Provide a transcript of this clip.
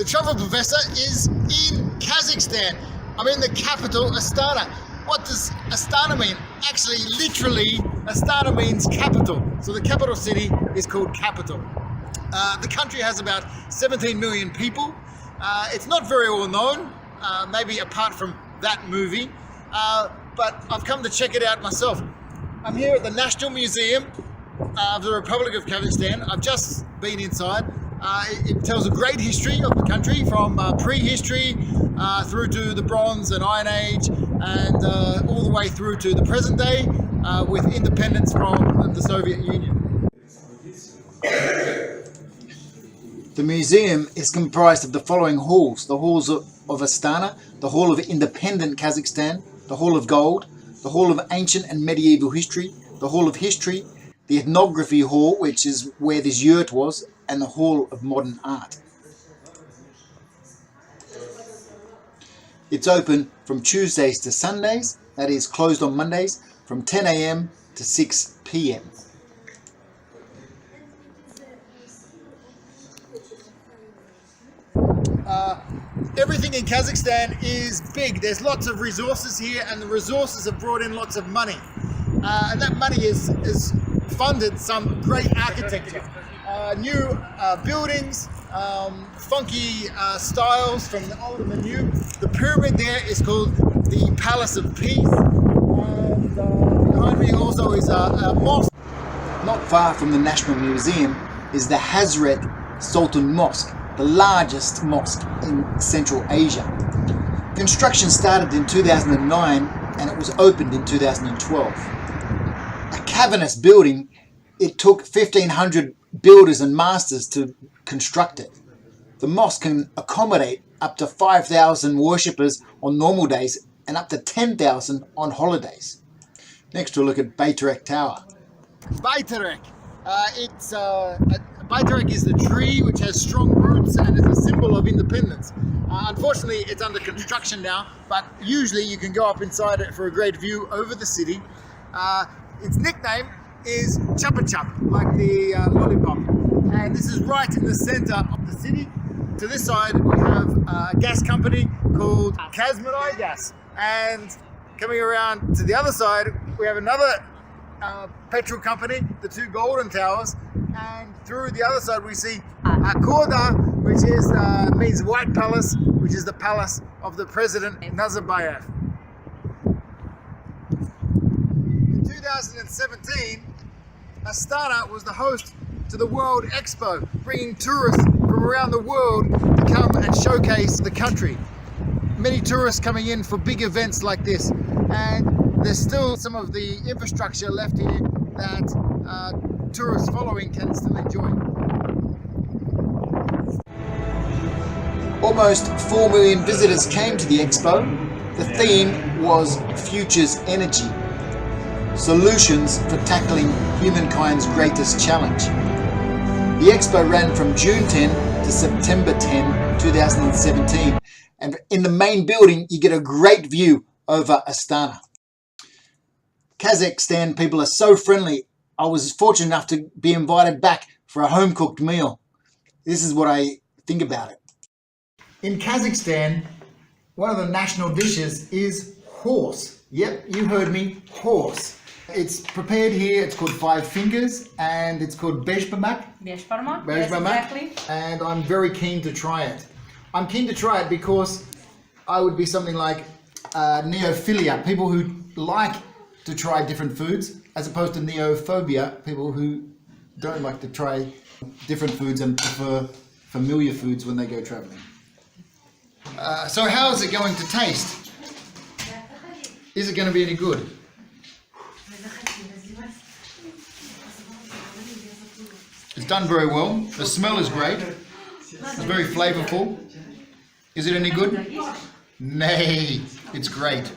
travel professor is in Kazakhstan. I'm in the capital, Astana. What does Astana mean? Actually, literally, Astana means capital. So the capital city is called capital. The country has about 17 million people. It's not very well known, maybe apart from that movie, but I've come to check it out myself. I'm here at the National Museum of the Republic of Kazakhstan. I've just been inside. It tells a great history of the country, from prehistory through to the Bronze and Iron Age, and all the way through to the present day with independence from the Soviet Union. The museum is comprised of the following halls: the halls of Astana, the Hall of Independent Kazakhstan, the Hall of Gold, the Hall of Ancient and Medieval History, the Hall of History, the Ethnography Hall, which is where this yurt was, and the Hall of Modern Art. It's open from Tuesdays to Sundays, that is closed on Mondays, from 10 AM to 6 PM. Everything in Kazakhstan is big. There's lots of resources here, and the resources have brought in lots of money. And that money is funded some great architecture. New buildings, funky styles from the old and the new. The pyramid there is called the Palace of Peace. And behind me also is a mosque. Not far from the National Museum is the Hazret Sultan Mosque, the largest mosque in Central Asia. Construction started in 2009 and it was opened in 2012. A cavernous building, it took 1,500 builders and masters to construct it. The mosque can accommodate up to 5,000 worshippers on normal days and up to 10,000 on holidays. Next we'll look at Baytarek Tower. Baytarek. Baytarek is the tree which has strong roots and is a symbol of independence. Unfortunately, it's under construction now, but usually you can go up inside it for a great view over the city. Its nickname is Chuppa Chup, like the lollipop. And this is right in the center of the city. To this side, we have a gas company called Kazakhstan Gas. And coming around to the other side, we have another petrol company, the two golden towers. And through the other side, we see Akoda, which is means White Palace, which is the palace of the President Nazarbayev. In 2017, Astana was the host to the World Expo, bringing tourists from around the world to come and showcase the country. Many tourists coming in for big events like this, and there's still some of the infrastructure left here that tourists following can still enjoy. Almost 4 million visitors came to the expo. The theme was Futures Energy, Solutions for Tackling Humankind's Greatest Challenge. The expo ran from June 10 to September 10, 2017. And in the main building, you get a great view over Astana. Kazakhstan people are so friendly. I was fortunate enough to be invited back for a home-cooked meal. This is what I think about it. In Kazakhstan, one of the national dishes is horse. Yep, you heard me, horse. It's prepared here, it's called Five Fingers, and it's called Beshbarmak. Beshbarmak, yes, exactly. And I'm very keen to try it. I'm keen to try it because I would be something like neophilia, people who like to try different foods, as opposed to neophobia, people who don't like to try different foods and prefer familiar foods when they go traveling. So how is it going to taste? Is it going to be any good? It's done very well. The smell is great. It's very flavorful. Is it any good? Nay, it's great.